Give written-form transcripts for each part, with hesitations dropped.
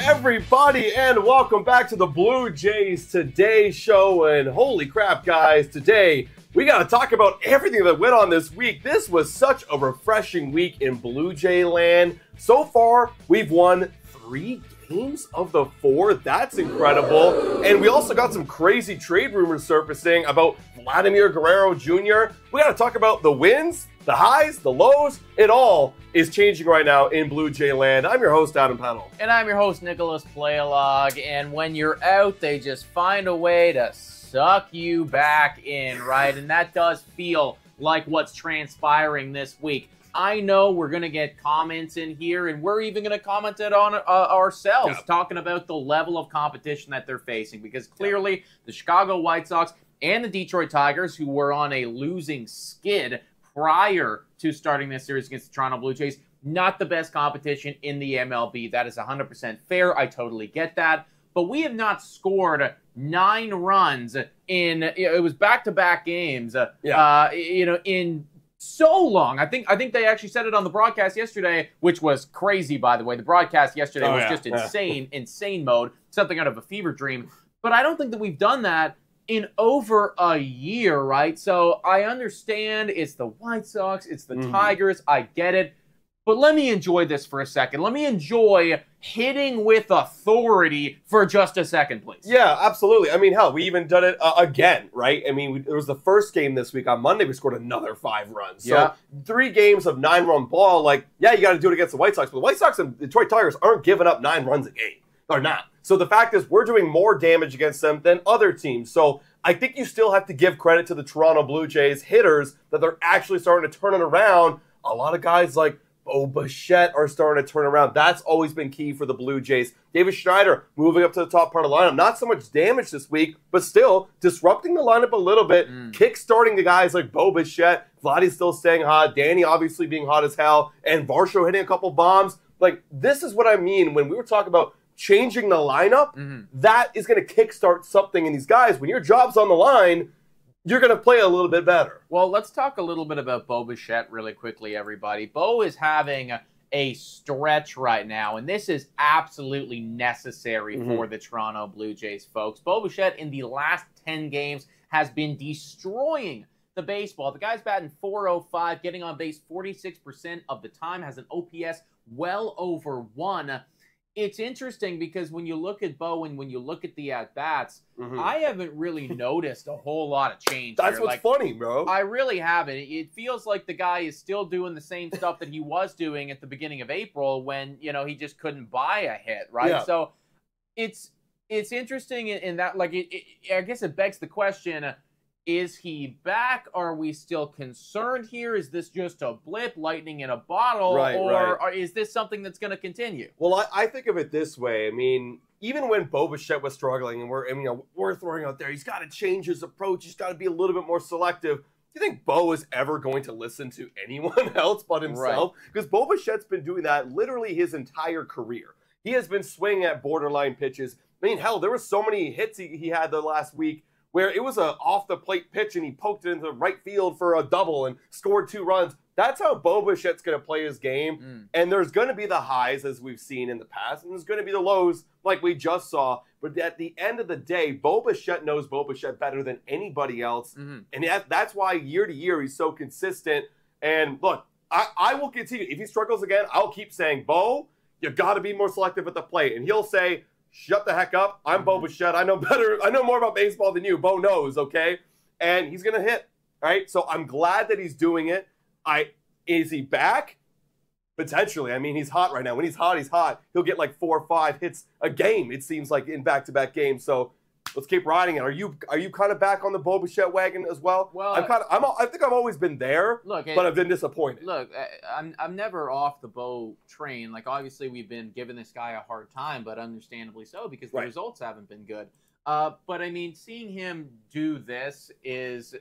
everybody, and welcome back to the Blue Jays Today show. And holy crap, guys, today we got to talk about everything that went on this week. This was such a refreshing week in Blue Jay land. So far, we've won 3 games of the 4. That's incredible. And we also got some crazy trade rumors surfacing about Vladimir Guerrero Jr. We got to talk about the wins, the highs, the lows. It all is changing right now in Blue Jay land. I'm your host, Adam Pennell. And I'm your host, Nicholas Playalog. And when you're out, they just find a way to suck you back in, right? And that does feel like what's transpiring this week. I know we're going to get comments in here, and we're even going to comment it on ourselves, talking about the level of competition that they're facing. Because clearly, the Chicago White Sox and the Detroit Tigers, who were on a losing skid prior to starting this series against the Toronto Blue Jays, not the best competition in the MLB. That is 100% fair. I totally get that. But we have not scored 9 runs in, it was back-to-back games, in so long. I think they actually said it on the broadcast yesterday, which was crazy, by the way. The broadcast yesterday was just insane mode, something out of a fever dream. But I don't think that we've done that in over a year, right? So I understand it's the White Sox, it's the Tigers, I get it. But let me enjoy this for a second. Let me enjoy hitting with authority for just a second, please. Yeah, absolutely. I mean, hell, we even done it again, right? I mean, it was the first game this week. On Monday, we scored another 5 runs. So 3 games of 9-run ball, like, yeah, you got to do it against the White Sox. But the White Sox and Detroit Tigers aren't giving up 9 runs a game. They're not. So the fact is, we're doing more damage against them than other teams. So I think you still have to give credit to the Toronto Blue Jays hitters that they're actually starting to turn it around. A lot of guys like Bo Bichette are starting to turn around. That's always been key for the Blue Jays. David Schneider moving up to the top part of the lineup. Not so much damage this week, but still disrupting the lineup a little bit, kick-starting the guys like Bo Bichette. Vladdy's still staying hot. Danny obviously being hot as hell. And Varsho hitting a couple bombs. Like, this is what I mean when we were talking about changing the lineup. That is going to kickstart something in these guys. When your job's on the line, you're going to play a little bit better. Well, let's talk a little bit about Bo Bichette really quickly, everybody. Bo is having a stretch right now, and this is absolutely necessary for the Toronto Blue Jays, folks. Bo Bichette, in the last 10 games, has been destroying the baseball. The guy's batting .405, getting on base 46% of the time, has an OPS well over 1. It's interesting because when you look at Bo and when you look at the at-bats, I haven't really noticed a whole lot of change. That's what's funny, bro. I really haven't. It feels like the guy is still doing the same stuff that he was doing at the beginning of April when, you know, he just couldn't buy a hit, right? Yeah. So it's interesting in that, like, I guess it begs the question, is he back? Are we still concerned here? Is this just a blip, lightning in a bottle? Or is this something that's going to continue? Well, I think of it this way. I mean, even when Bo Bichette was struggling and we're throwing out there, he's got to change his approach. He's got to be a little bit more selective. Do you think Bo is ever going to listen to anyone else but himself? Because Bo Bichette's been doing that literally his entire career. He has been swinging at borderline pitches. I mean, hell, there were so many hits he had the last week where it was an off-the-plate pitch and he poked it into right field for a double and scored 2 runs. That's how Bo Bichette's going to play his game. And there's going to be the highs, as we've seen in the past, and there's going to be the lows like we just saw. But at the end of the day, Bo Bichette knows Bo Bichette better than anybody else. And that's why year to year he's so consistent. And look, I will continue. If he struggles again, I'll keep saying, Bo, you got to be more selective at the plate. And he'll say, shut the heck up. I'm Bo Bichette. I know better. I know more about baseball than you. Bo knows, okay? And he's going to hit, right? So I'm glad that he's doing it. Is he back? Potentially. I mean, he's hot right now. When he's hot, he's hot. He'll get like 4 or 5 hits a game, it seems like, in back-to-back games. So let's keep riding it. Are you kind of back on the Bo Bichette wagon as well? Well, I think I've always been there, but I've been disappointed. Look, I'm never off the Bo train. Like, obviously, we've been giving this guy a hard time, but understandably so because the results haven't been good. But I mean, seeing him do this is,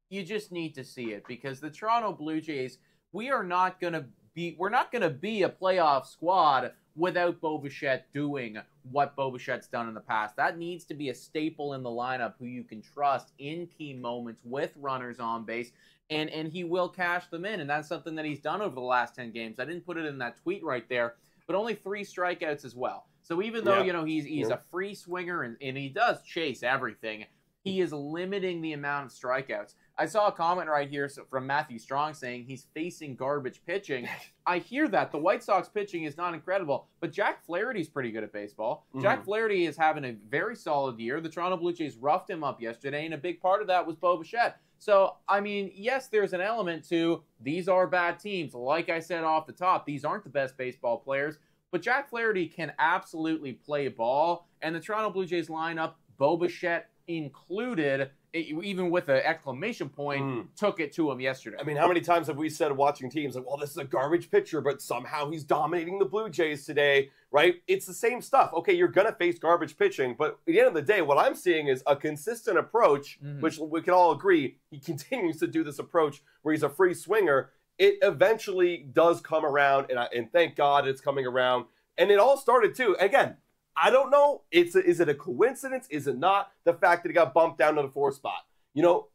you just need to see it because the Toronto Blue Jays, we're not going to be a playoff squad without Bo Bichette doing what Bo Bichette's done in the past. That needs to be a staple in the lineup who you can trust in key moments with runners on base, and he will cash them in, and that's something that he's done over the last 10 games. I didn't put it in that tweet right there, but only 3 strikeouts as well. So even though, Yeah. he's a free swinger and he does chase everything, he is limiting the amount of strikeouts. I saw a comment right here from Matthew Strong saying he's facing garbage pitching. I hear that. The White Sox pitching is not incredible, but Jack Flaherty's pretty good at baseball. Jack Flaherty is having a very solid year. The Toronto Blue Jays roughed him up yesterday, and a big part of that was Bo Bichette. So, I mean, yes, there's an element to these are bad teams. Like I said off the top, these aren't the best baseball players, but Jack Flaherty can absolutely play ball, and the Toronto Blue Jays lineup, Bo Bichette included, even with an exclamation point, took it to him yesterday. I mean, how many times have we said watching teams like, well, this is a garbage pitcher, but somehow he's dominating the Blue Jays today, right? It's the same stuff. Okay, you're going to face garbage pitching, but at the end of the day, what I'm seeing is a consistent approach, which we can all agree, he continues to do this approach where he's a free swinger. It eventually does come around, and thank God it's coming around. And it all started, too. Again, I don't know. Is it a coincidence? Is it not? The fact that he got bumped down to the 4th spot.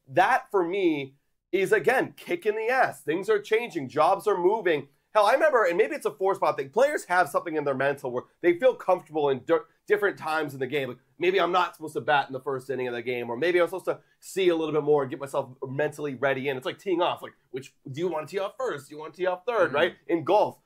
That for me is, again, kick in the ass. Things are changing. Jobs are moving. Hell, I remember, and maybe it's a 4th spot thing. Players have something in their mental where they feel comfortable in different times in the game. Like maybe I'm not supposed to bat in the 1st inning of the game, or maybe I'm supposed to see a little bit more and get myself mentally ready in. It's like teeing off. Like, which do you want to tee off first? Do you want to tee off third, right? In golf.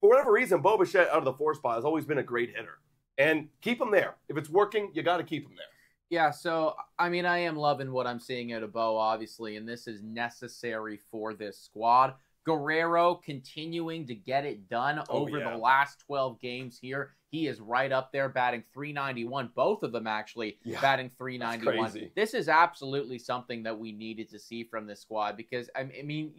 For whatever reason, Bo Bichette out of the 4th spot has always been a great hitter. And keep him there. If it's working, you got to keep him there. Yeah, so, I mean, I am loving what I'm seeing out of Bo, obviously, and this is necessary for this squad. Guerrero continuing to get it done over the last 12 games here. He is right up there batting .391. Both of them, actually, batting .391. This is absolutely something that we needed to see from this squad because, I mean,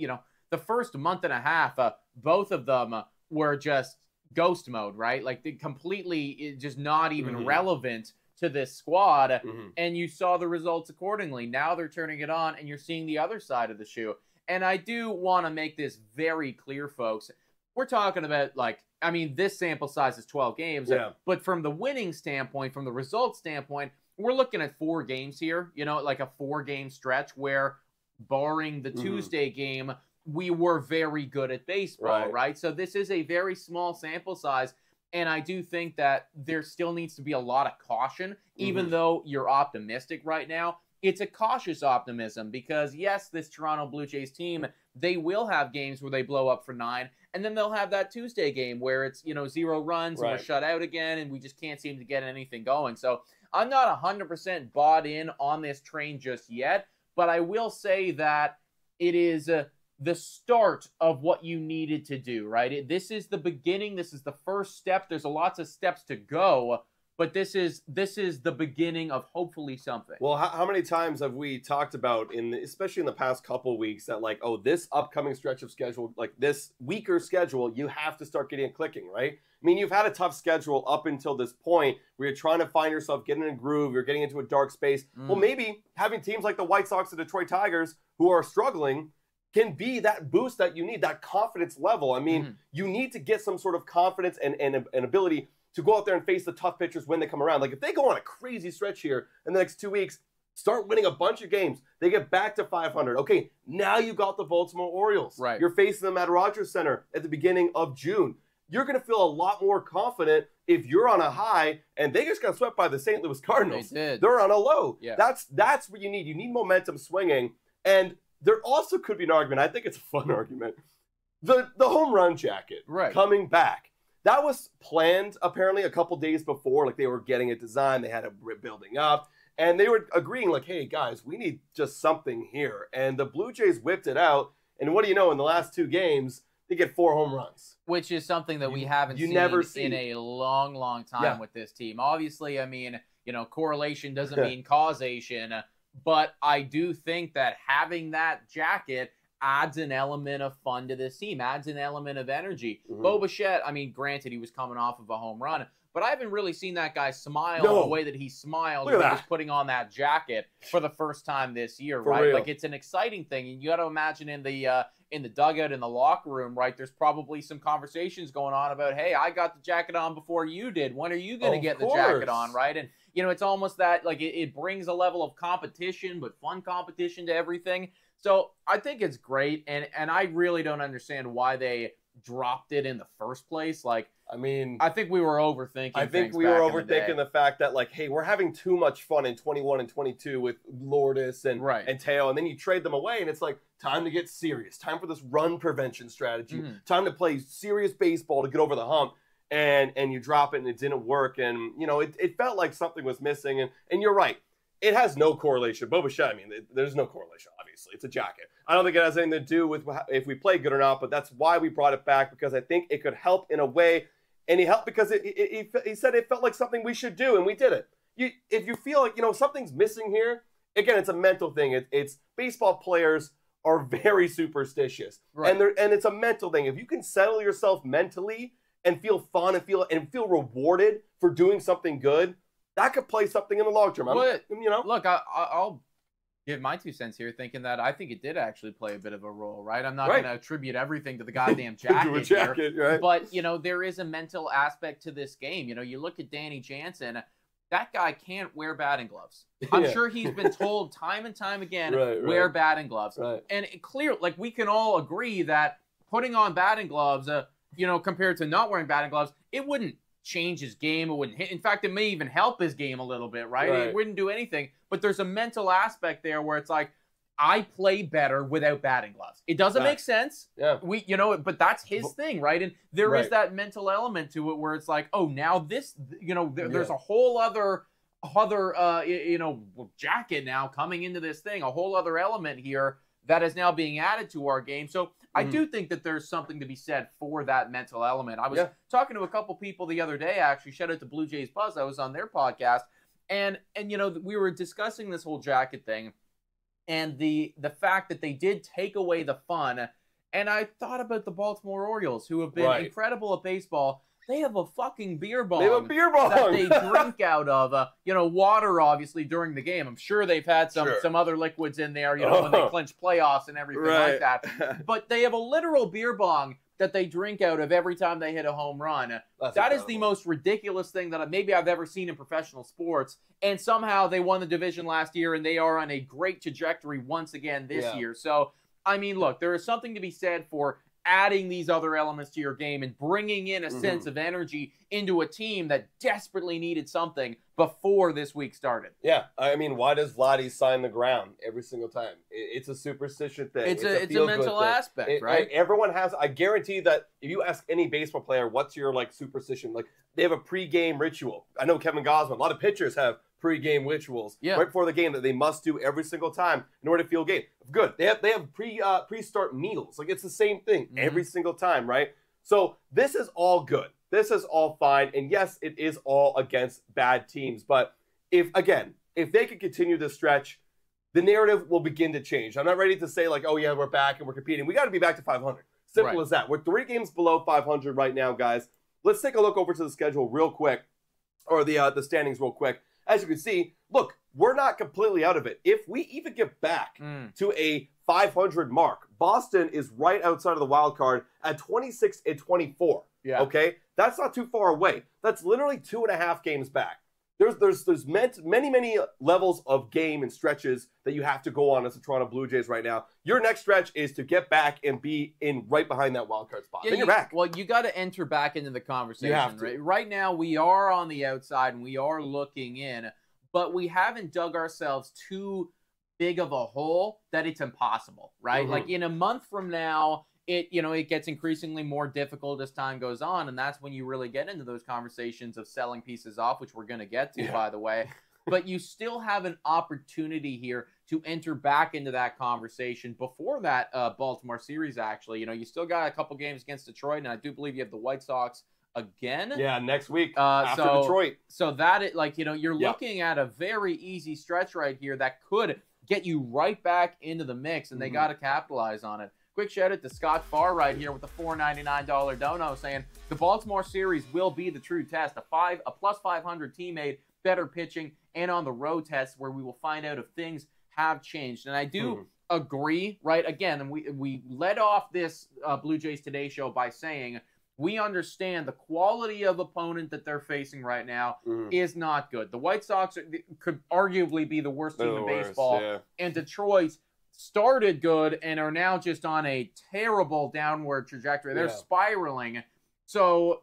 the first month and a half, both of them were just ghost mode, right? Like, they completely just not even relevant to this squad, and you saw the results accordingly. Now they're turning it on, and you're seeing the other side of the shoe. And I do want to make this very clear, folks. We're talking about, this sample size is 12 games, but from the winning standpoint, from the results standpoint, we're looking at 4 games here, like a 4-game stretch where, barring the Tuesday game, we were very good at baseball, right? So this is a very small sample size, and I do think that there still needs to be a lot of caution, even though you're optimistic right now. It's a cautious optimism because, yes, this Toronto Blue Jays team, they will have games where they blow up for 9, and then they'll have that Tuesday game where it's, 0 runs and we're shut out again and we just can't seem to get anything going. So I'm not 100% bought in on this train just yet, but I will say that it is the start of what you needed to do, right? This is the beginning. This is the first step. There's lots of steps to go, but this is the beginning of hopefully something. Well, how many times have we talked about, especially in the past couple weeks, that this upcoming stretch of schedule, this weaker schedule, you have to start getting it clicking, right? I mean, you've had a tough schedule up until this point where you're trying to find yourself, getting in a groove, you're getting into a dark space. Well, maybe having teams like the White Sox and Detroit Tigers who are struggling can be that boost that you need, that confidence level. I mean, you need to get some sort of confidence and ability to go out there and face the tough pitchers when they come around. Like, if they go on a crazy stretch here in the next 2 weeks, start winning a bunch of games, they get back to 500. Okay, now you got the Baltimore Orioles. Right. You're facing them at Rogers Center at the beginning of June. You're going to feel a lot more confident if you're on a high, and they just got swept by the St. Louis Cardinals. They did. They're on a low. Yeah. That's what you need. You need momentum swinging, and there also could be an argument. I think it's a fun argument. The home run jacket coming back. That was planned apparently a couple days before. Like, they were getting it designed. They had it building up. And they were agreeing, like, hey, guys, we need just something here. And the Blue Jays whipped it out. And what do you know? In the last 2 games, they get 4 home runs. Which is something that we haven't seen in a long, long time with this team. Obviously, I mean, correlation doesn't mean causation. But I do think that having that jacket adds an element of fun to this team, adds an element of energy. Bo Bichette, I mean, granted, he was coming off of a home run, but I haven't really seen that guy smile the way that he smiled when he was putting on that jacket for the first time this year, right? Like, it's an exciting thing, and you got to imagine in the dugout, in the locker room, right, there's probably some conversations going on about, hey, I got the jacket on before you did. When are you going to get the jacket on, right? And, it's almost that, like, it brings a level of competition, but fun competition to everything. So I think it's great, and I really don't understand why they dropped it in the first place. Like, I mean, I think we were overthinking. I think we were overthinking the fact that, like, hey, we're having too much fun in 21 and 22 with Lourdes and Teo, and then you trade them away, and it's like, time to get serious. Time for this run prevention strategy. Time to play serious baseball to get over the hump, and you drop it, and it didn't work, and, you know, it felt like something was missing, and you're right. It has no correlation. Bo Bichette, I mean, there's no correlation, obviously. It's a jacket. I don't think it has anything to do with if we play good or not, but that's why we brought it back, because I think it could help in a way. And he helped because he said it felt like something we should do, and we did it. If you feel like, you know, something's missing here, again, it's a mental thing. It's baseball players are very superstitious, and it's a mental thing. If you can settle yourself mentally and feel fun and feel rewarded for doing something good, that could play something in the long term. You know, look, I'll give my 2 cents here, thinking that I think it did actually play a bit of a role, right? I'm not going to attribute everything to the goddamn jacket, right? But, you know, there is a mental aspect to this game. You know, you look at Danny Jansen, that guy can't wear batting gloves. I'm sure he's been told time and time again, wear batting gloves. And clear, like, we can all agree that putting on batting gloves, you know, compared to not wearing batting gloves, it wouldn't change his game. It wouldn't hit. In fact, it may even help his game a little bit, right? It wouldn't do anything. But there's a mental aspect there where it's like, I play better without batting gloves. It doesn't make sense. You know, but that's his thing, right? And there is that mental element to it where it's like, oh, now this, you know, there's a whole other you know, jacket now coming into this thing, a whole other element here that is now being added to our game. So I do think that there's something to be said for that mental element. I was talking to a couple people the other day, actually. Shout out to Blue Jays Buzz. I was on their podcast. And you know, we were discussing this whole jacket thing and the fact that they did take away the fun. And I thought about the Baltimore Orioles, who have been incredible at baseball. They have a fucking beer bong. They have a beer bong that they drink out of. You know, water, obviously, during the game. I'm sure they've had some other liquids in there, you know, when they clinch playoffs and everything like that. But they have a literal beer bong that they drink out of every time they hit a home run. That is the most ridiculous thing that maybe I've ever seen in professional sports. And somehow they won the division last year, and they are on a great trajectory once again this year. So, I mean, look, there is something to be said for adding these other elements to your game and bringing in a sense of energy into a team that desperately needed something before this week started. Yeah, I mean, why does Vladdy sign the ground every single time? It's a superstition thing. It's a mental aspect, right? Everyone has. I guarantee that if you ask any baseball player, what's your, like, superstition? Like, they have a pre-game ritual. I know Kevin Gausman, a lot of pitchers have pre-game rituals right before the game that they must do every single time in order to feel game. Good. They have pre-start meals. Like, it's the same thing every single time, right? So this is all good. This is all fine. And yes, it is all against bad teams. But if they could continue this stretch, the narrative will begin to change. I'm not ready to say, like, oh yeah, we're back and we're competing. We got to be back to 500. Simple as that. We're 3 games below 500 right now, guys. Let's take a look over to the schedule real quick, or the standings real quick. As you can see, look, we're not completely out of it. If we even get back to a 500 mark, Boston is right outside of the wild card at 26 and 24. Okay, that's not too far away. That's literally 2.5 games back. There's many levels of game and stretches that you have to go on as the Toronto Blue Jays right now. Your next stretch is to get back and be in right behind that wild card spot. Then you're back. Well, you got to enter back into the conversation. You have to. Right now, we are on the outside and we are looking in, but we haven't dug ourselves too big of a hole that it's impossible, right? Like, in a month from now, it gets increasingly more difficult as time goes on, and that's when you really get into those conversations of selling pieces off, which we're going to get to, by the way. But you still have an opportunity here to enter back into that conversation before that Baltimore series, actually. You know, you still got a couple games against Detroit, and I do believe you have the White Sox again. Yeah, next week after Detroit. So that, you're looking at a very easy stretch right here that could get you right back into the mix, and they got to capitalize on it. Quick shout out to Scott Farr right here with the $4.99 dono saying the Baltimore series will be the true test. A plus 500 teammate, better pitching, and on the road test where we will find out if things have changed. And I do agree, right? Again, and we led off this Blue Jays Today show by saying we understand the quality of opponent that they're facing right now is not good. The White Sox could arguably be the worst team in baseball, and Detroit started good and are now just on a terrible downward trajectory. They're spiraling. So,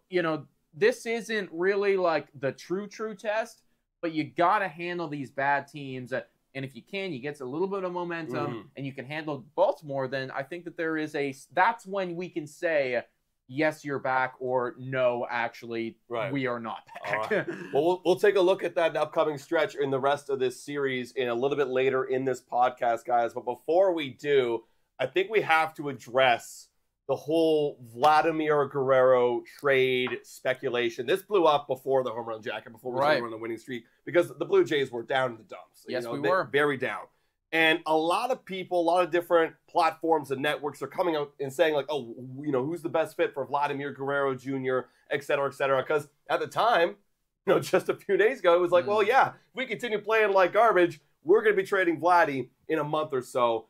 this isn't really like the true test, but you got to handle these bad teams. And if you can, you get a little bit of momentum and you can handle Baltimore, then I think that that's when we can say, yes, you're back, or no, actually, we are not back. Right. Well, we'll take a look at that upcoming stretch in the rest of this series in a little bit later in this podcast, guys. But before we do, I think we have to address the whole Vladimir Guerrero trade speculation. This blew up before the home run jacket, before we were on the winning streak, because the Blue Jays were down in the dumps. Yes, we were. Very down. And a lot of people, a lot of different platforms and networks are coming out and saying, like, oh, who's the best fit for Vladimir Guerrero Jr., et cetera, et cetera. Because at the time, just a few days ago, it was like, well, yeah, if we continue playing like garbage, we're going to be trading Vladdy in a month or so.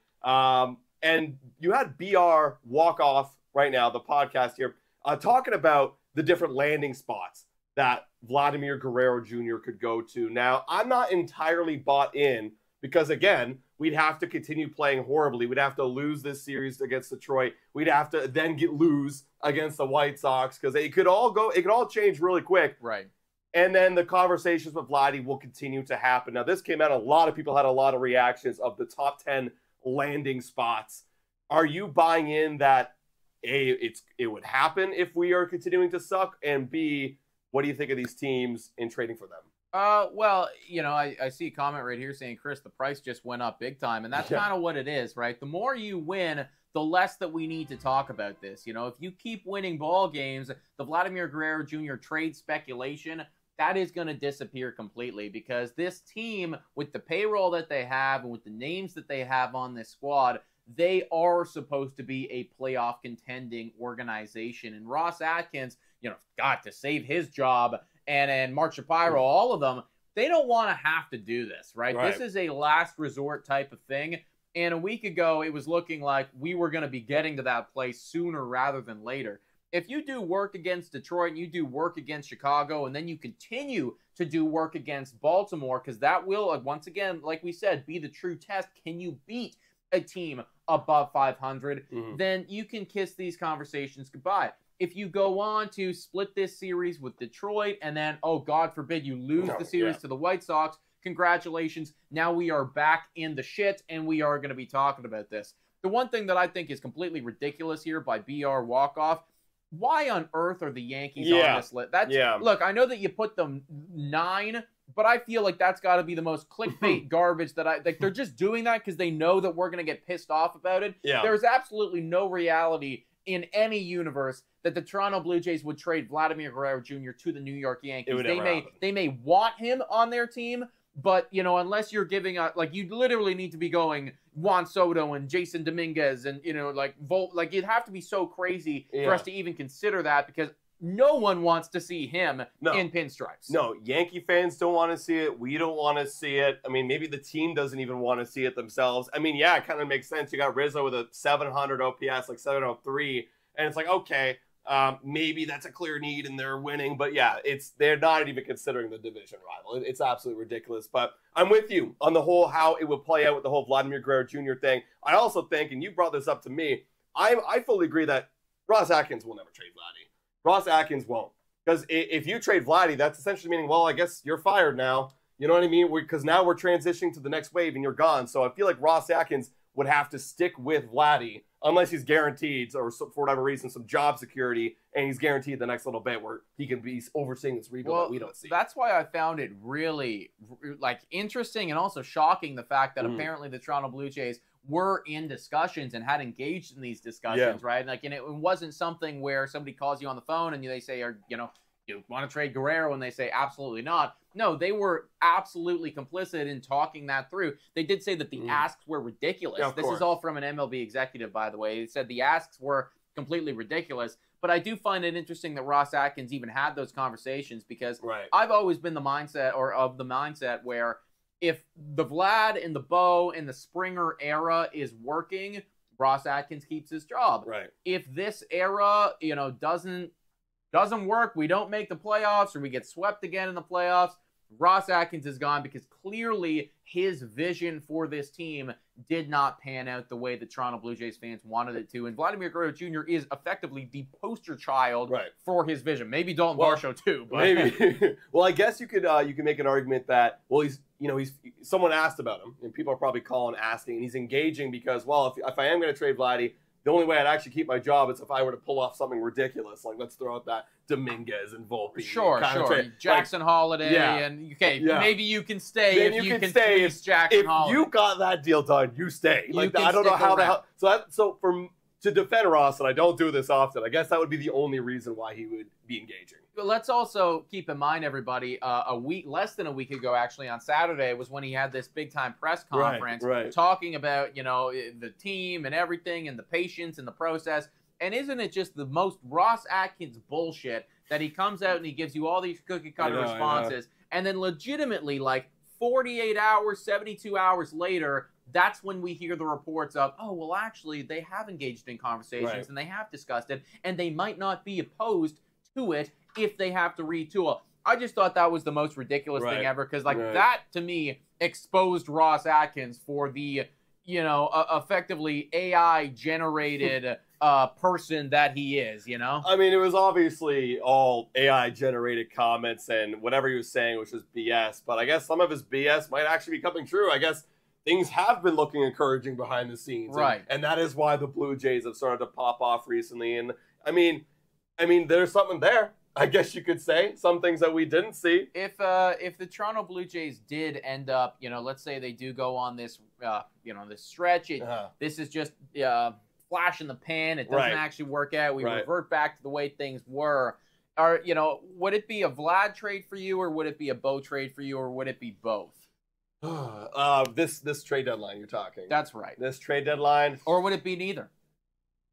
And you had BR walk off right now, the podcast here, talking about the different landing spots that Vladimir Guerrero Jr. could go to. Now, I'm not entirely bought in because, again, we'd have to continue playing horribly. We'd have to lose this series against Detroit. We'd have to then lose against the White Sox because it could all change really quick. Right. And then the conversations with Vladdy will continue to happen. Now, this came out, a lot of people had a lot of reactions of the top 10 landing spots. Are you buying in that, A, it would happen if we are continuing to suck, and B, what do you think of these teams in trading for them? Well, I see a comment right here saying, Chris, the price just went up big time, and that's kind of what it is, right? The more you win, the less that we need to talk about this. If you keep winning ball games, the Vladimir Guerrero Jr. trade speculation, that is going to disappear completely, because this team, with the payroll that they have and with the names that they have on this squad, they are supposed to be a playoff contending organization. And Ross Atkins, got to save his job, and Mark Shapiro, all of them, they don't want to have to do this, right? This is a last resort type of thing. And a week ago, it was looking like we were going to be getting to that place sooner rather than later. If you do work against Detroit and you do work against Chicago, and then you continue to do work against Baltimore, because that will, once again, like we said, be the true test. Can you beat a team above 500? Then you can kiss these conversations goodbye. If you go on to split this series with Detroit, and then, oh, God forbid, you lose the series to the White Sox, congratulations. Now we are back in the shit, and we are going to be talking about this. The one thing that I think is completely ridiculous here by BR Walkoff, why on earth are the Yankees on this list? Look, I know that you put them 9, but I feel like that's got to be the most clickbait garbage that they're just doing that because they know that we're going to get pissed off about it. There's absolutely no reality in any universe that the Toronto Blue Jays would trade Vladimir Guerrero Jr. to the New York Yankees. They may want him on their team, but, unless you're giving you literally need to be going Juan Soto and Jason Dominguez and, you'd have to be so crazy for us to even consider that, because no one wants to see him in pinstripes. No, Yankee fans don't want to see it. We don't want to see it. I mean, maybe the team doesn't even want to see it themselves. I mean, it kind of makes sense. You got Rizzo with a 700 OPS, like 703, and it's like, okay, maybe that's a clear need and they're winning. But they're not even considering the division rival. It's absolutely ridiculous. But I'm with you on the whole how it would play out with the whole Vladimir Guerrero Jr. thing. I also think, and you brought this up to me, I fully agree that Ross Atkins will never trade Vladdy. Ross Atkins won't. Because if you trade Vladdy, that's essentially meaning, well, I guess you're fired now. You know what I mean? Because now we're transitioning to the next wave and you're gone. So I feel like Ross Atkins would have to stick with Vladdy unless he's guaranteed, or for whatever reason, some job security, and he's guaranteed the next little bit where he can be overseeing this rebuild that we don't see. That's why I found it really interesting and also shocking, the fact that apparently the Toronto Blue Jays were in discussions and had engaged in these discussions, right? And it wasn't something where somebody calls you on the phone and they say, you want to trade Guerrero, and they say absolutely not. No, they were absolutely complicit in talking that through. They did say that the asks were ridiculous. This is all from an MLB executive, by the way. They said the asks were completely ridiculous. But I do find it interesting that Ross Atkins even had those conversations, because I've always been of the mindset where if the Vlad and the Bo and the Springer era is working, Ross Atkins keeps his job. If this era, doesn't work, we don't make the playoffs, or we get swept again in the playoffs, Ross Atkins is gone because clearly his vision for this team did not pan out the way the Toronto Blue Jays fans wanted it to. And Vladimir Guerrero Jr. is effectively the poster child for his vision. Maybe Dalton Varsho too. But. Maybe. Well, I guess you could make an argument that, well, he's someone asked about him, and people are probably calling, asking, and he's engaging because, well, if I am going to trade Vladdy, the only way I'd actually keep my job is if I were to pull off something ridiculous, like let's throw out that Dominguez and Volpe. Sure. Jackson Holiday, and maybe you can stay if you can stay if Jackson Holiday. If you got that deal done, you stay. Like I don't know how the hell. To defend Ross, and I don't do this often, I guess that would be the only reason why he would be engaging. But let's also keep in mind, everybody, less than a week ago, actually, on Saturday, was when he had this big-time press conference talking about, the team and everything and the patience and the process. And isn't it just the most Ross Atkins bullshit that he comes out and he gives you all these cookie-cutter responses, and then legitimately, like, 48 hours, 72 hours later, that's when we hear the reports of, oh, well, actually, they have engaged in conversations and they have discussed it, and they might not be opposed to it if they have to retool. I just thought that was the most ridiculous thing ever, because that, to me, exposed Ross Atkins for the, effectively AI-generated person that he is, I mean, it was obviously all AI-generated comments, and whatever he was saying was just BS, but I guess some of his BS might actually be coming true. I guess things have been looking encouraging behind the scenes. And that is why the Blue Jays have started to pop off recently. And I mean, there's something there, I guess you could say. Some things that we didn't see. If the Toronto Blue Jays did end up, let's say they do go on this, this stretch, this is just flash in the pan. It doesn't actually work out. We revert back to the way things were. Would it be a Vlad trade for you, or would it be a Bo trade for you, or would it be both? This trade deadline you're talking. That's right. This trade deadline. Or would it be neither?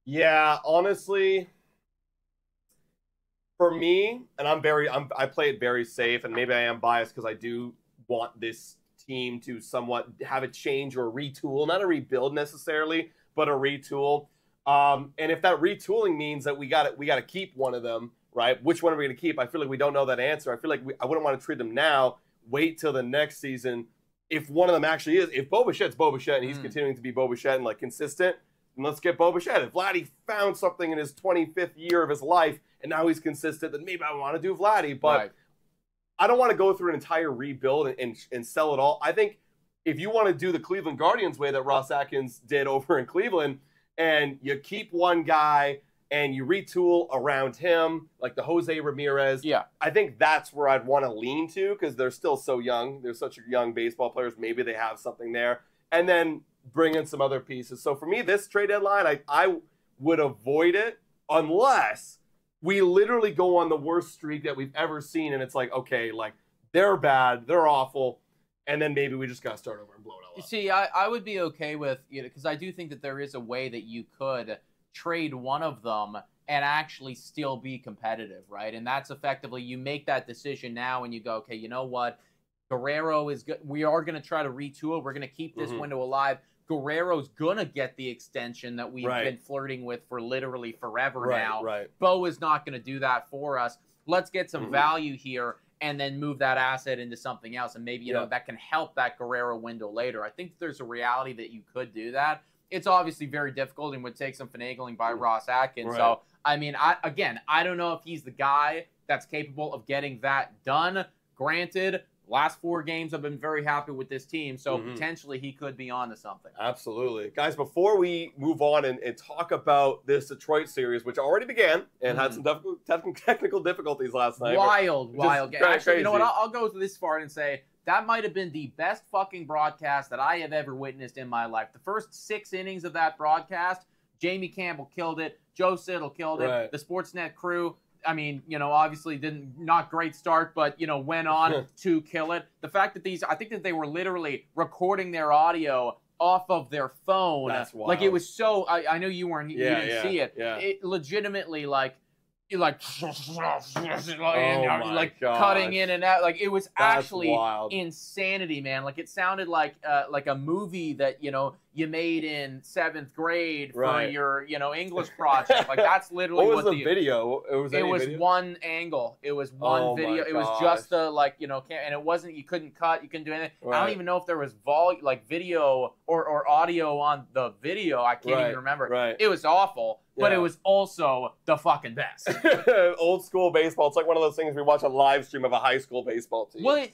Yeah, honestly, for me, and I play it very safe, and maybe I am biased because I do want this team to somewhat have a change or a retool, not a rebuild necessarily, but a retool. And if that retooling means that we got to keep one of them, right? Which one are we going to keep? I feel like we don't know that answer. I feel like I wouldn't want to trade them now. Wait till the next season. If one of them actually is, if Bo Bichette's Bo Bichette and he's continuing to be Bo Bichette and like consistent, then let's get Bo Bichette. If Vladdy found something in his 25th year of his life and now he's consistent, then maybe I want to do Vladdy. But I don't want to go through an entire rebuild and sell it all. I think if you want to do the Cleveland Guardians way that Ross Atkins did over in Cleveland, and you keep one guy and you retool around him, like the Jose Ramirez. I think that's where I'd want to lean to, because they're still so young. They're such young baseball players. Maybe they have something there. And then bring in some other pieces. So for me, this trade deadline, I would avoid it unless we literally go on the worst streak that we've ever seen. And it's like, okay, like they're bad, they're awful. And then maybe we just got to start over and blow it all up. You see, I would be okay with, because I do think that there is a way that you could trade one of them and actually still be competitive, right? And that's effectively, you make that decision now and you go, okay, you know what? Guerrero is good. We are going to try to retool. We're going to keep this window alive. Guerrero's going to get the extension that we've been flirting with for literally forever now. Bo is not going to do that for us. Let's get some value here and then move that asset into something else. And maybe, that can help that Guerrero window later. I think there's a reality that you could do that. It's obviously very difficult and would take some finagling by Ross Atkins. So, I mean, I don't know if he's the guy that's capable of getting that done. Granted, last 4 games I've been very happy with this team, so potentially he could be on to something. Absolutely. Guys, before we move on and talk about this Detroit series, which already began and had some technical difficulties last night. Wild game. Actually, you know what? I'll go this far and say that might have been the best fucking broadcast that I have ever witnessed in my life. The first 6 innings of that broadcast, Jamie Campbell killed it. Joe Siddall killed it. The Sportsnet crew, I mean, obviously not great start, but, went on to kill it. The fact that I think that they were literally recording their audio off of their phone. That's wild. Like, it was so, I know you weren't, you didn't see it. It legitimately, cutting in and out. Like, it was actually insanity, man. Like, it sounded like a movie that, you you made in 7th grade for your, English project. Like, that's literally what was the video? It was video? One angle. It was one video. It was just a, and it wasn't, you couldn't cut, you couldn't do anything. I don't even know if there was video or audio on the video. I can't even remember. It was awful. But it was also the fucking best. Old school baseball. It's like one of those things we watch a live stream of a high school baseball team. Well,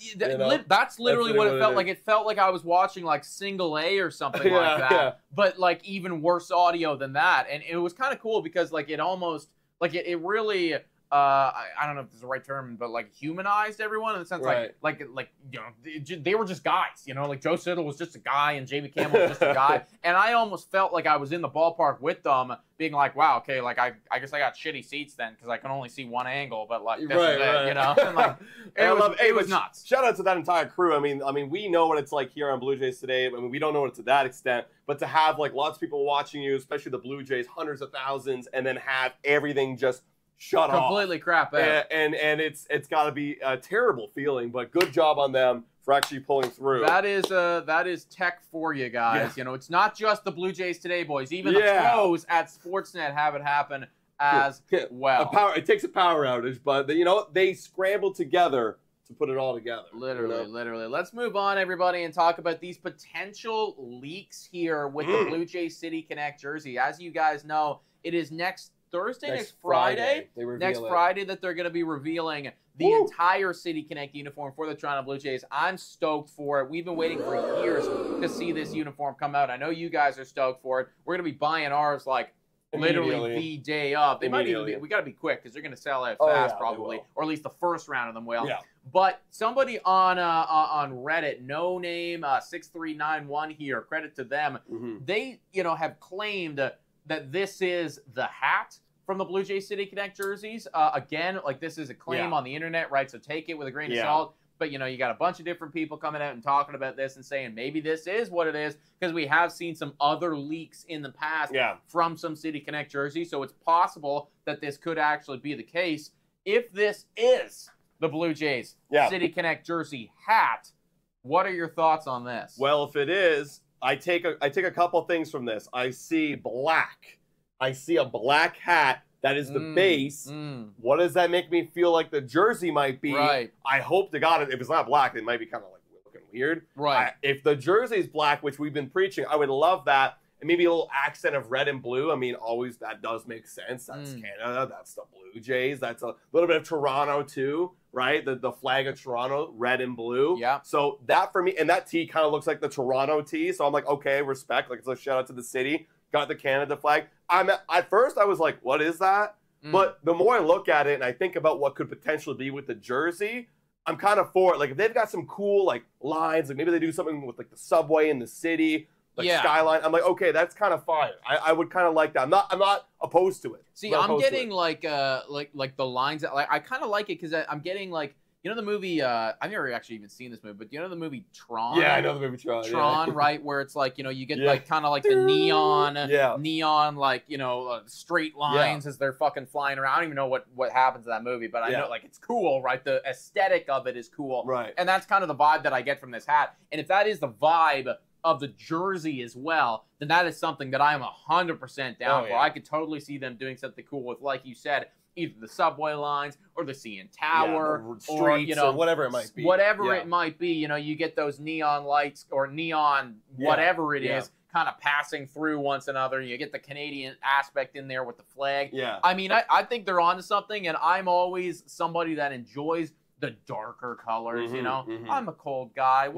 that's literally what it felt like. It felt like I was watching like Single A or something like that. Yeah. But like even worse audio than that. And it was kind of cool because like it almost like it really I don't know if this is the right term, but like humanized everyone in the sense like they were just guys, like Joe Siddle was just a guy and Jamie Campbell was just a guy, and I almost felt like I was in the ballpark with them, being like, wow, okay, like I guess I got shitty seats then because I can only see one angle, but like this is it, and like it was nuts. Shout out to that entire crew. I mean, we know what it's like here on Blue Jays Today. I mean, we don't know it to that extent, but to have like lots of people watching you, especially the Blue Jays, hundreds of thousands, and then have everything just shut off. Completely crap out. And it's got to be a terrible feeling, but good job on them for actually pulling through. That is tech for you guys. Yeah. It's not just the Blue Jays Today, boys. Even the pros at Sportsnet have it happen as well. It takes a power outage, but they scrambled together to put it all together. Literally. Let's move on, everybody, and talk about these potential leaks here with the Blue Jays City Connect jersey. As you guys know, it is next Friday that they're going to be revealing the entire City Connect uniform for the Toronto Blue Jays. I'm stoked for it. We've been waiting for years to see this uniform come out. I know you guys are stoked for it. We're going to be buying ours like literally the day of. They might even be, we got to be quick because they're going to sell out fast probably, or at least the first round of them will. Yeah. But somebody on Reddit, no name 6391 here, credit to them. They have claimed that this is the hat from the Blue Jays City Connect jerseys. Again, like this is a claim on the internet, right? So take it with a grain of salt. But, you got a bunch of different people coming out and talking about this and saying maybe this is what it is because we have seen some other leaks in the past from some City Connect jerseys. So it's possible that this could actually be the case. If this is the Blue Jays City Connect jersey hat, what are your thoughts on this? Well, if it is, I take a couple things from this. I see black. I see a black hat that is the base. What does that make me feel like the jersey might be? Right. I hope to God, if it's not black, it might be kind of like looking weird. Right. If the jersey is black, which we've been preaching, I would love that. And maybe a little accent of red and blue. I mean, always that does make sense. That's Canada. That's the Blue Jays. That's a little bit of Toronto too, right? The flag of Toronto, red and blue. Yeah. So that for me, and that tee kind of looks like the Toronto tee. So I'm like, okay, respect. Like it's a shout out to the city. Got the Canada flag. At first I was like, what is that? But the more I look at it and I think about what could potentially be with the jersey, I'm kind of for it. Like if they've got some cool like lines, like maybe they do something with like the subway in the city. Like skyline, I'm like, okay, that's kind of fire. I would kind of like that. I'm not opposed to it. See, I'm getting like the lines that I kind of like it because I'm getting like the movie. I've never actually even seen this movie, but the movie Tron. Yeah, I know the movie Tron. Tron, right? Where it's like you get like kind of like the neon like straight lines as they're fucking flying around. I don't even know what happens in that movie, but I know like it's cool, right? The aesthetic of it is cool, right? And that's kind of the vibe that I get from this hat. And if that is the vibe of the jersey as well, then that is something that I am 100% down for. I could totally see them doing something cool with, like you said, either the subway lines or the CN Tower or streets or whatever it might be. Whatever it might be, you get those neon lights or neon whatever it is kind of passing through once another. You get the Canadian aspect in there with the flag. Yeah. I mean, I think they're onto something, and I'm always somebody that enjoys the darker colors, I'm a cold guy.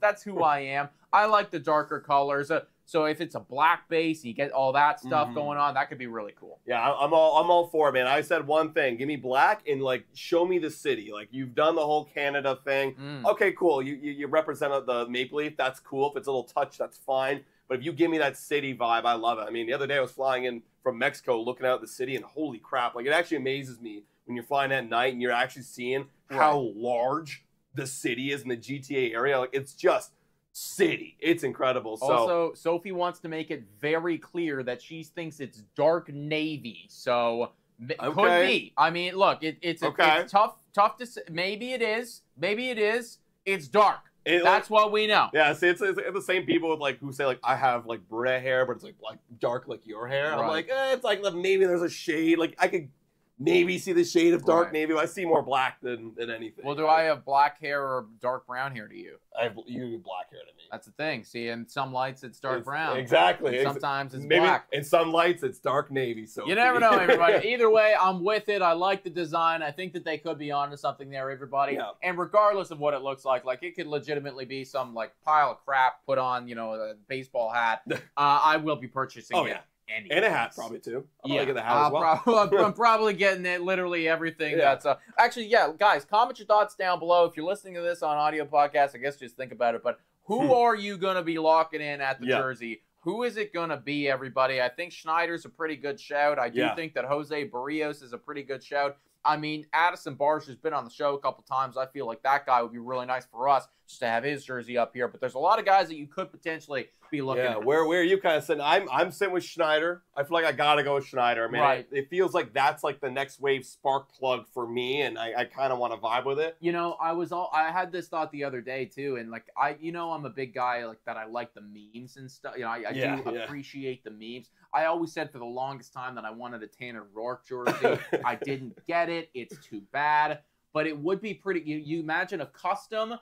That's who I am. I like the darker colors. So if it's a black base, you get all that stuff going on. That could be really cool. Yeah, I'm all for it, man. I said one thing: give me black and like show me the city. Like you've done the whole Canada thing. Okay, cool. You represent the Maple Leaf. That's cool. If it's a little touch, that's fine. But if you give me that city vibe, I love it. I mean, the other day I was flying in from Mexico, looking out at the city, and holy crap! Like it actually amazes me when you're flying at night and you're actually seeing how large the city is in the GTA area. Like it's just city. It's incredible. So also, Sophie wants to make it very clear that she thinks it's dark navy. So could be. I mean, look, it's tough to say. Maybe it is. Maybe it is. It's dark. That's what we know. Yeah, see, it's the same people with like who say like I have like brunette hair, but it's like dark like your hair. Right. I'm like, it's like maybe there's a shade. Like I could maybe see the shade of dark navy. But I see more black than anything. Well, do I have black hair or dark brown hair to you? You have black hair to me. That's the thing. See, in some lights it's dark brown. Exactly. And sometimes it's black. In some lights it's dark navy. So you never know, everybody. Either way, I'm with it. I like the design. I think that they could be onto something there, everybody. Yeah. And regardless of what it looks like it could legitimately be some like pile of crap put on, a baseball hat. I will be purchasing it. Yeah. And a hat, probably, too. Get the hat as well. I'm probably getting it, literally everything. Yeah. That's actually, guys, comment your thoughts down below. If you're listening to this on audio podcast, I guess just think about it. But who are you going to be locking in at the jersey? Who is it going to be, everybody? I think Schneider's a pretty good shout. I do think that Jose Barrios is a pretty good shout. I mean, Addison Barsh has been on the show a couple times. I feel like that guy would be really nice for us just to have his jersey up here. But there's a lot of guys that you could potentially be looking at. Where are you kind of sitting? I'm sitting with Schneider. I feel like I got to go with Schneider. I mean, it feels like that's like the next wave spark plug for me, and I kind of want to vibe with it. I had this thought the other day, too, and like, I'm a big guy like that. I like the memes and stuff. I do appreciate the memes. I always said for the longest time that I wanted a Tanner Rourke jersey. I didn't get it. It's too bad. But it would be pretty. You imagine a custom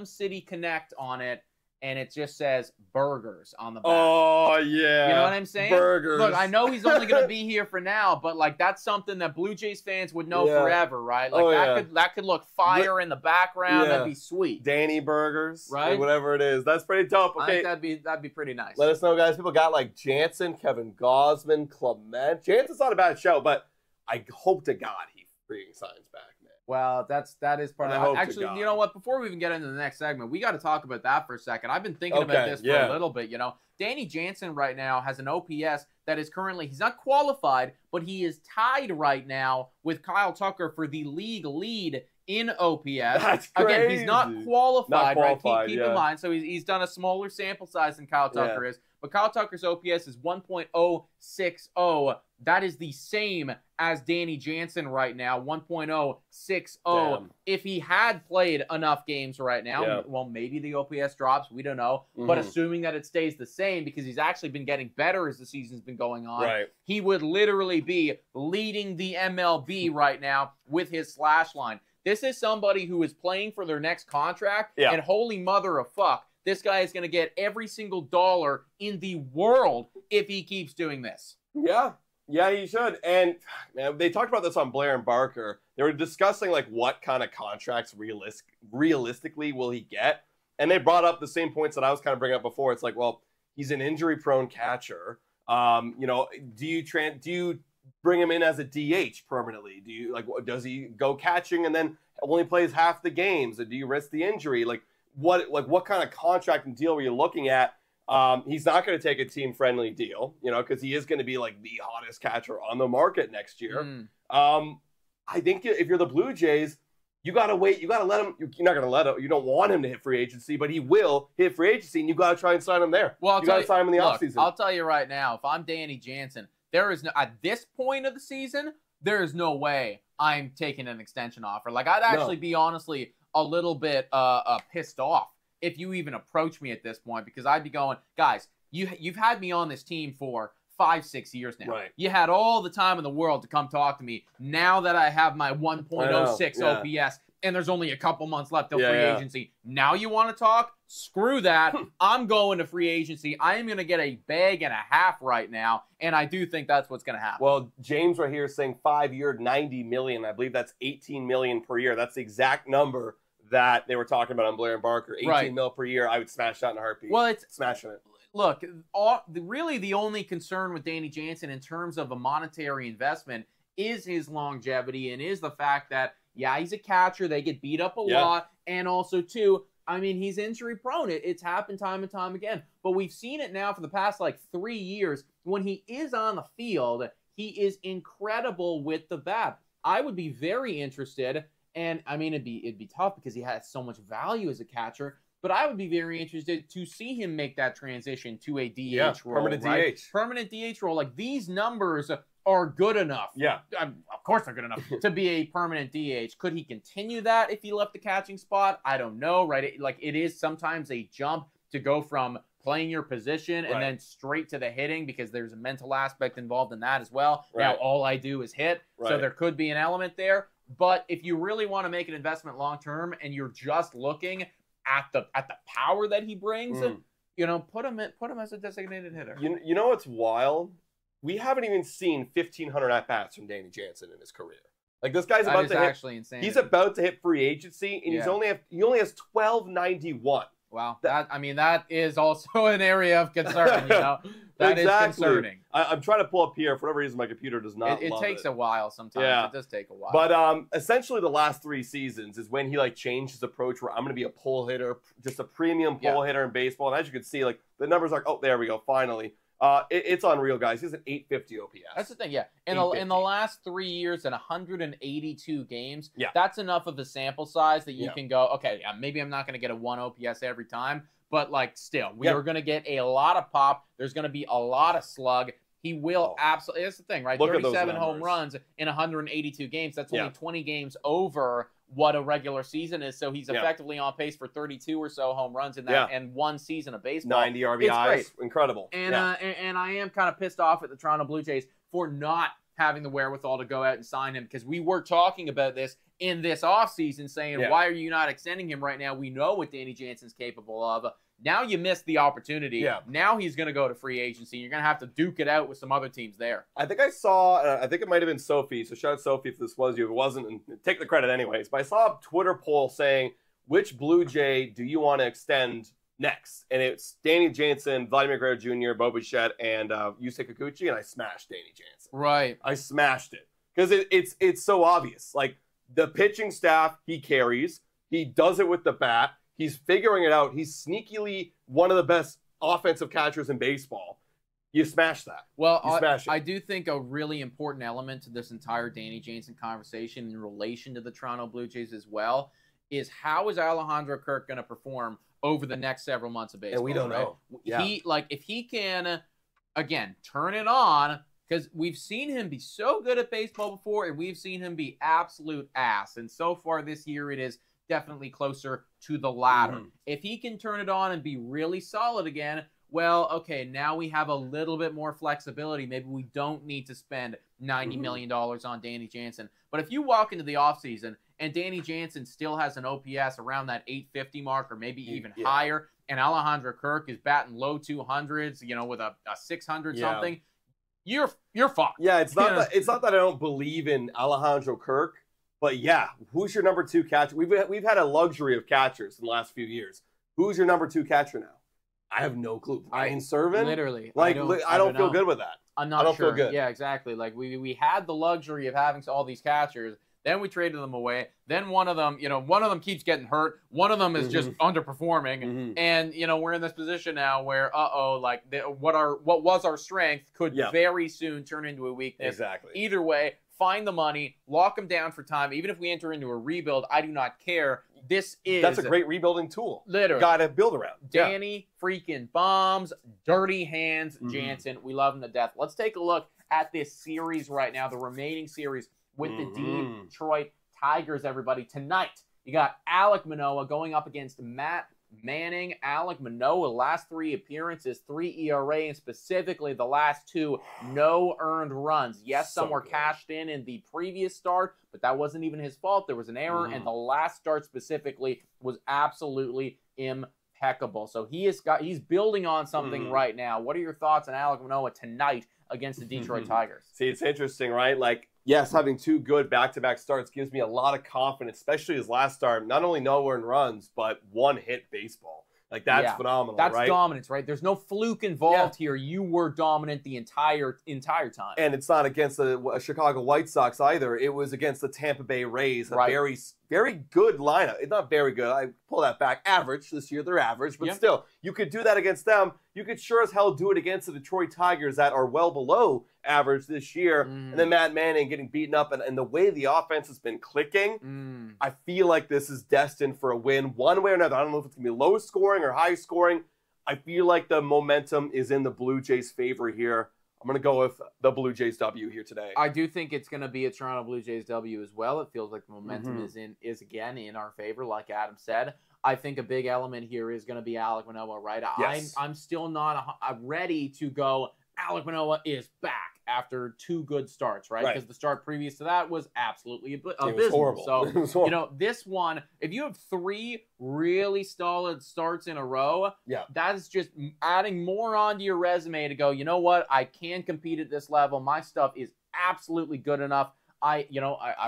City Connect on it, and it just says burgers on the back. Oh, yeah. You know what I'm saying? Burgers. Look, I know he's only going to be here for now, but like that's something that Blue Jays fans would know forever, right? Like that could look fire in the background. That'd be sweet. Danny Burgers, right? Like whatever it is. That's pretty dope. Okay. I think that'd be pretty nice. Let us know, guys. People got like Jansen, Kevin Gosman, Clement. Jansen's not a bad show, but I hope to God he freaking signs back. Well, that is part of it. Actually, you know what? Before we even get into the next segment, we got to talk about that for a second. I've been thinking about this for a little bit, Danny Jansen right now has an OPS that is currently, he's not qualified, but he is tied right now with Kyle Tucker for the league lead in OPS. That's crazy. Again, he's not qualified, right? Keep in mind. So he's done a smaller sample size than Kyle Tucker is. But Kyle Tucker's OPS is 1.060. That is the same as Danny Jansen right now, 1.060. Damn. If he had played enough games right now, well, maybe the OPS drops. We don't know. But assuming that it stays the same, because he's actually been getting better as the season's been going on, he would literally be leading the MLB right now with his slash line. This is somebody who is playing for their next contract, and holy mother of fuck, this guy is going to get every single dollar in the world if he keeps doing this. Yeah, he should. And man, they talked about this on Blair and Barker. They were discussing like what kind of contracts realistically will he get. And they brought up the same points that I was kind of bringing up before. It's like, well, he's an injury-prone catcher. Do you bring him in as a DH permanently? Does he go catching and then only plays half the games? Or do you risk the injury? What kind of contract and deal were you looking at? He's not going to take a team-friendly deal, because he is going to be like the hottest catcher on the market next year. I think if you're the Blue Jays, you got to wait. You got to let him. You're not going to let him. You don't want him to hit free agency, but he will hit free agency, and you got to try and sign him there. Well, you got to sign him in the offseason. I'll tell you right now, if I'm Danny Jansen, there is no, at this point of the season, there is no way I'm taking an extension offer. Like, I'd actually be honestly a little bit pissed off if you even approach me at this point, because I'd be going, guys, you've had me on this team for 5-6 years now. Right. You had all the time in the world to come talk to me. Now that I have my 1.06 OPS and there's only a couple months left till free agency, now you want to talk? Screw that. I'm going to free agency. I am going to get a bag and a half right now, and I do think that's what's going to happen. Well, James right here is saying 5-year, $90 million. I believe that's $18 million per year. That's the exact number that they were talking about on Blair and Barker. 18 mil per year. I would smash that in a heartbeat. Well, it's smashing it. Look, really the only concern with Danny Jansen in terms of a monetary investment is his longevity and is the fact that, he's a catcher. They get beat up a lot. And also, too, I mean, he's injury prone. It's happened time and time again. But we've seen it now for the past, 3 years. When he is on the field, he is incredible with the bat. I would be very interested. And, I mean, it'd be tough because he has so much value as a catcher. But I would be very interested to see him make that transition to a DH role. Permanent DH. Permanent DH role. Like, these numbers are good enough. Yeah. Of course they're good enough to be a permanent DH. Could he continue that if he left the catching spot? I don't know, right? It is sometimes a jump to go from playing your position and then straight to the hitting, because there's a mental aspect involved in that as well. Now all I do is hit, so there could be an element there. But if you really want to make an investment long term and you're just looking at the power that he brings, you know, put him as a designated hitter. You know what's wild? We haven't even seen 1,500 at bats from Danny Jansen in his career. Like, this guy's about to hit. Actually insane. He's about to hit free agency, and he only has 1,291. Wow, that is also an area of concern. You know, that is concerning. I'm trying to pull up here. For whatever reason, my computer does not. It takes a while sometimes. Yeah. It does take a while. But essentially, the last 3 seasons is when he like changed his approach. Where I'm going to be a pull hitter, just a premium pull hitter in baseball. And as you can see, like the numbers are. Oh, there we go. Finally. It's unreal, guys. He's an 850 OPS. That's the thing, yeah. In the last 3 years and 182 games, that's enough of a sample size that you can go, okay, maybe I'm not going to get a 1 OPS every time, but like still, we are going to get a lot of pop. There's going to be a lot of slug. He will absolutely. That's the thing, right? 37 home runs in 182 games. That's only 20 games over what a regular season is. So he's effectively on pace for 32 or so home runs in that and 1 season of baseball. 90 RBIs. Incredible. And and I am kind of pissed off at the Toronto Blue Jays for not having the wherewithal to go out and sign him, because we were talking about this in this offseason saying, why are you not extending him right now? We know what Danny Jansen's capable of. Now you missed the opportunity. Yeah. Now he's going to go to free agency. You're going to have to duke it out with some other teams there. I think I saw, I think it might have been Sophie, so shout out Sophie if this was you. If it wasn't, and take the credit anyways. But I saw a Twitter poll saying, which Blue Jay do you want to extend next? And it's Danny Jansen, Vladdy Jr., Bo Bichette, and Yusei Kikuchi, and I smashed Danny Jansen. Right. I smashed it. Because it's so obvious. Like, the pitching staff he carries, he does it with the bat. He's figuring it out. He's sneakily one of the best offensive catchers in baseball. You smash that. Well, I do think a really important element to this entire Danny Jansen conversation in relation to the Toronto Blue Jays as well is, how is Alejandro Kirk going to perform over the next several months of baseball? And we don't know. Yeah. If he can, again, turn it on, because we've seen him be so good at baseball before, and we've seen him be absolute ass. And so far this year, it is definitely closer to the latter. If he can turn it on and be really solid again, well, okay, now we have a little bit more flexibility. Maybe we don't need to spend $90 million on Danny Jansen. But if you walk into the offseason and Danny Jansen still has an OPS around that 850 mark, or maybe even higher, and Alejandro Kirk is batting low 200s, you know, with a 600 something, you're fucked. Yeah, it's not that I don't believe in Alejandro Kirk. But yeah, who's your number 2 catcher? We've had a luxury of catchers in the last few years. Who's your number 2 catcher now? I have no clue. Ryan Servin? Literally. Like, I don't feel good with that. I'm not sure. I don't feel good. Yeah, exactly. Like, we had the luxury of having all these catchers. Then we traded them away. Then one of them keeps getting hurt. One of them is just underperforming. And, you know, we're in this position now where, what was our strength could very soon turn into a weakness. Exactly. Either way, find the money, lock them down for time. Even if we enter into a rebuild, I do not care. That's a great rebuilding tool. Literally. Got to build around. Danny freaking Bombs, Dirty Hands, Jansen. We love him to death. Let's take a look at this series right now, the remaining series with the Detroit Tigers, everybody. Tonight, you got Alek Manoah going up against Matt Manning. Alek Manoah, last 3 appearances, 3 ERA, and specifically the last 2 no earned runs. Yes, some were cashed in the previous start, but that wasn't even his fault. There was an error, and the last start specifically was absolutely impeccable. So he's building on something right now. What are your thoughts on Alek Manoah tonight against the Detroit Tigers? See, it's interesting, right? Like, yes, having 2 good back-to-back starts gives me a lot of confidence, especially his last start. Not only no earned runs, but 1-hit baseball. Like, that's phenomenal, right? That's dominance, right? There's no fluke involved here. You were dominant the entire time. And it's not against the Chicago White Sox either. It was against the Tampa Bay Rays, a very, very good lineup. It's not very good. I pull that back. Average. This year, they're average. But still, you could do that against them. You could sure as hell do it against the Detroit Tigers that are well below average this year. And then Matt Manning getting beaten up. And the way the offense has been clicking, I feel like this is destined for a win one way or another. I don't know if it's going to be low scoring or high scoring. I feel like the momentum is in the Blue Jays' favor here. I'm going to go with the Blue Jays W here today. I do think it's going to be a Toronto Blue Jays W as well. It feels like the momentum is again in our favor, like Adam said. I think a big element here is going to be Alek Manoah, right? Yes. I'm still not ready to go, Alek Manoah is back after 2 good starts, right? Because the start previous to that was absolutely abysmal. It was horrible. So, it was horrible. you know, this one, if you have 3 really solid starts in a row, that's just adding more onto your resume to go, you know what? I can compete at this level. My stuff is absolutely good enough. I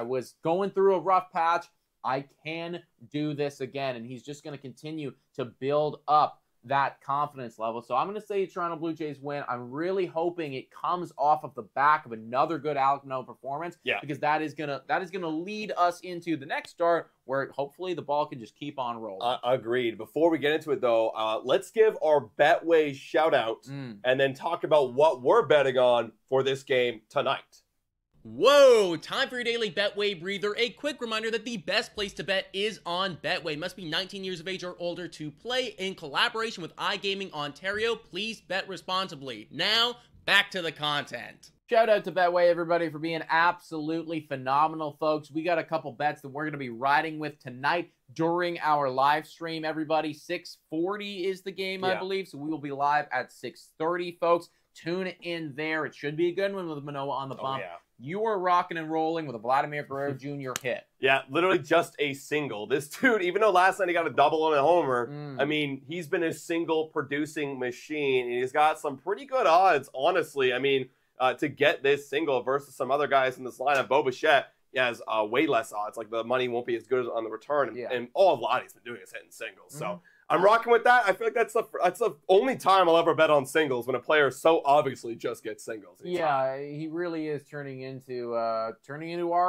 was going through a rough patch. I can do this again. And he's just going to continue to build up that confidence level. So I'm going to say Toronto Blue Jays win. I'm really hoping it comes off of the back of another good Alek Manoah performance. Because that is gonna lead us into the next start where hopefully the ball can just keep on rolling. Agreed. Before we get into it though, let's give our Betway shout out and then talk about what we're betting on for this game tonight. Whoa! Time for your daily Betway breather. A quick reminder that the best place to bet is on Betway. Must be 19 years of age or older to play. In collaboration with iGaming Ontario, please bet responsibly. Now, back to the content. Shout out to Betway, everybody, for being absolutely phenomenal, folks. We got a couple bets that we're going to be riding with tonight during our live stream, everybody. 6:40 is the game, I believe, so we will be live at 6:30, folks. Tune in there. It should be a good one with Manoah on the bump. You are rocking and rolling with a Vladdy Jr. hit. Yeah, literally just a single. This dude, even though last night he got a double and a homer, I mean, he's been a single producing machine, and he's got some pretty good odds, honestly. I mean, to get this single versus some other guys in this lineup. Bo Bichette has way less odds. Like, the money won't be as good on the return. And all Vladdy's been doing is hitting singles. So I'm rocking with that. I feel like that's the only time I'll ever bet on singles, when a player so obviously just gets singles. He really is turning into our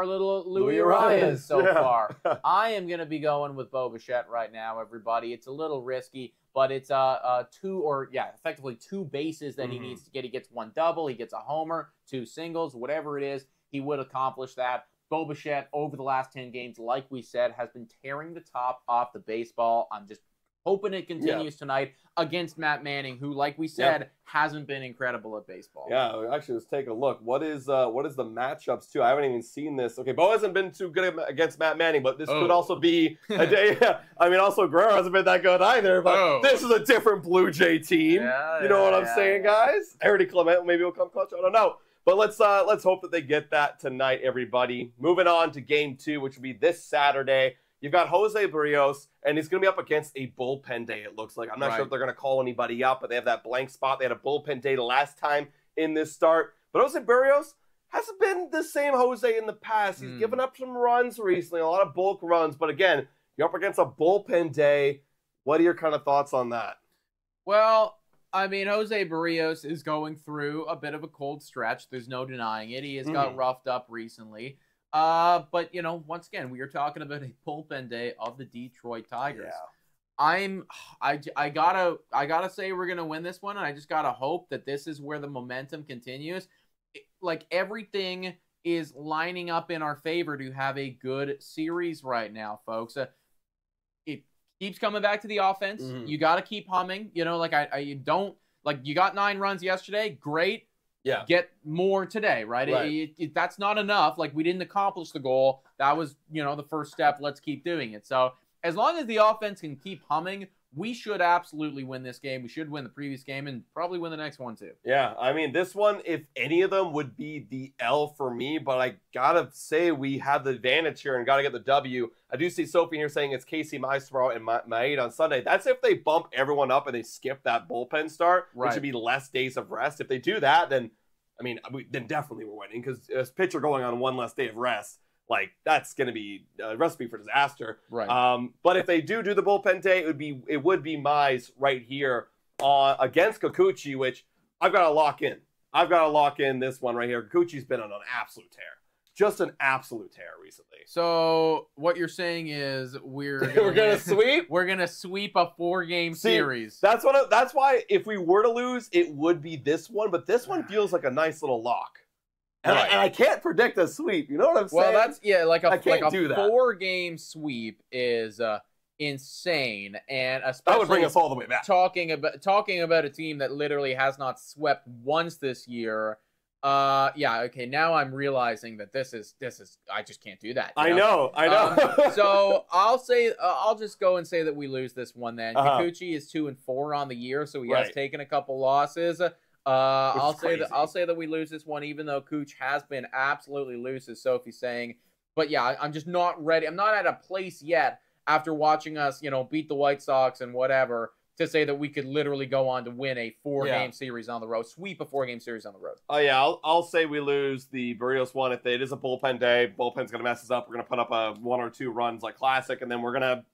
little Louis Arias so far. I am going to be going with Bo Bichette right now, everybody. It's a little risky, but it's effectively 2 bases that he needs to get. He gets 1 double, he gets a homer, 2 singles, whatever it is, he would accomplish that. Bo Bichette, over the last 10 games, like we said, has been tearing the top off the baseball. I'm just hoping it continues tonight against Matt Manning, who, like we said, hasn't been incredible at baseball. Yeah, actually, let's take a look. What is the matchups too? I haven't even seen this. Okay, Bo hasn't been too good against Matt Manning, but this could also be a day. I mean, also Guerrero hasn't been that good either. But this is a different Blue Jay team. You know what I'm saying, guys? Harry Clement maybe will come clutch. I don't know. But let's hope that they get that tonight, everybody. Moving on to game 2, which will be this Saturday. You've got Jose Barrios, and he's going to be up against a bullpen day, it looks like. I'm not sure if they're going to call anybody up, but they have that blank spot. They had a bullpen day the last time in this start. But Jose Barrios hasn't been the same Jose in the past. He's given up some runs recently, a lot of bulk runs. But again, you're up against a bullpen day. What are your kind of thoughts on that? Well, I mean, Jose Barrios is going through a bit of a cold stretch. There's no denying it. He has got roughed up recently. But, you know, once again, we are talking about a bullpen day of the Detroit Tigers. I gotta say we're gonna win this one, and I just gotta hope that this is where the momentum continues. Like, everything is lining up in our favor to have a good series right now, folks. It keeps coming back to the offense. You gotta keep humming. You know, like you don't, like, you got 9 runs yesterday, great. Get more today, right? That's not enough. Like, we didn't accomplish the goal. That was, you know, the first step. Let's keep doing it. So as long as the offense can keep humming, we should absolutely win this game. We should win the previous game and probably win the next one too. Yeah, I mean, this one, if any of them, would be the L for me, but I gotta say we have the advantage here and gotta get the W. I do see Sophie here saying it's Casey Mize tomorrow and Maed on Sunday. That's if they bump everyone up and they skip that bullpen start, which would be less days of rest. If they do that, then, I mean, then definitely we're winning, because as pitcher going on 1 less day of rest, like, that's going to be a recipe for disaster. But if they do the bullpen day, it would be Mize right here against Kikuchi, which I've got to lock in. I've got to lock in this one right here. Kikuchi's been on an absolute tear. Just an absolute tear recently. So what you're saying is we're gonna sweep? We're gonna sweep a 4-game series. That's why if we were to lose, it would be this one. But this one feels like a nice little lock. And I can't predict a sweep. You know what I'm saying? Well, that's like a 4-game sweep is insane, and That especially would bring us all the way back. talking about a team that literally has not swept once this year. Yeah, okay, now I'm realizing that this is I just can't do that. I know. So I'll just go and say that we lose this one then. Kikuchi is 2-4 on the year, so he has taken a couple losses. I'll say that we lose this one, even though Cooch has been absolutely loose, as Sophie's saying. But yeah, I'm just not ready. I'm not at a place yet after watching us, beat the White Sox and whatever, to say that we could literally go on to win a 4-game series on the road, sweep a 4-game series on the road. Oh yeah, I'll say we lose the Barrios one. If it is a bullpen day, bullpen's gonna mess us up. We're gonna put up a 1 or 2 runs like classic, and then we're gonna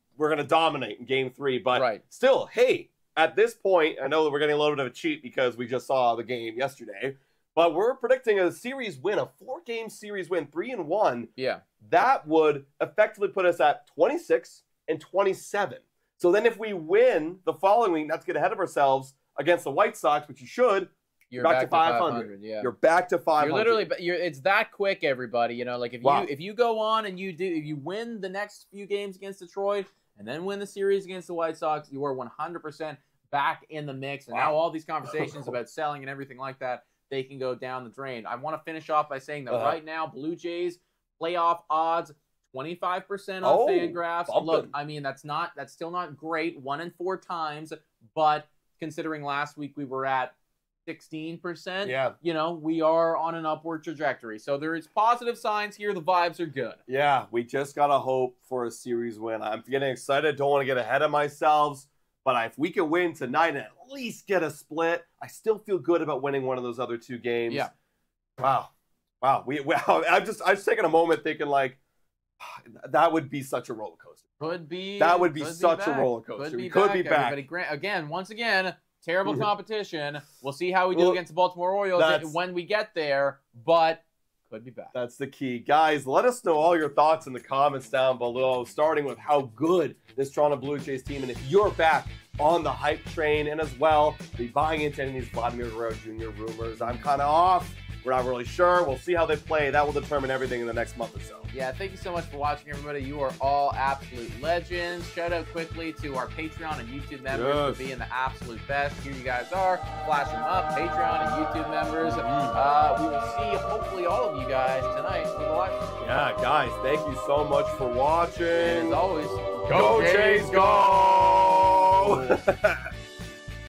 dominate in Game 3. But still, hey, at this point, I know that we're getting a little bit of a cheat because we just saw the game yesterday, but we're predicting a series win, a 4-game series win, 3-1. Yeah, that would effectively put us at 26-27. So then if we win the following week, not to get ahead of ourselves, against the White Sox, which you should, you're back to 500. Yeah. You're back to 500. You're literally, it's that quick, everybody. Like if you go on and if you win the next few games against Detroit and then win the series against the White Sox, you are 100% back in the mix. And now all these conversations about selling and everything like that, they can go down the drain. I want to finish off by saying that right now, Blue Jays playoff odds 25% on Fangraphs. Bumping. Look, I mean, that's still not great, 1 in 4 times, but considering last week we were at 16%, we are on an upward trajectory. So there is positive signs here. The vibes are good. Yeah, we just got to hope for a series win. I'm getting excited. Don't want to get ahead of myself, but if we can win tonight and at least get a split, I still feel good about winning one of those other 2 games. Yeah. Wow. I'm just taking a moment thinking that would be such a roller coaster. That would be such a roller coaster. We could be back. Again, once again, terrible competition. We'll see how we do against the Baltimore Orioles when we get there, but could be back. That's the key. Guys, let us know all your thoughts in the comments down below, starting with how good this Toronto Blue Jays team, and if you're back on the hype train, and as well, be buying into any of these Vladimir Jr. rumors. I'm kind of off. We're not really sure. We'll see how they play. That will determine everything in the next month or so. Yeah, thank you so much for watching, everybody. You are all absolute legends. Shout out quickly to our Patreon and YouTube members for being the absolute best. Here you guys are. Flash them up. Patreon and YouTube members. We will see, hopefully, all of you guys tonight for the live stream. Yeah, guys, thank you so much for watching. And as always, go Jays, go!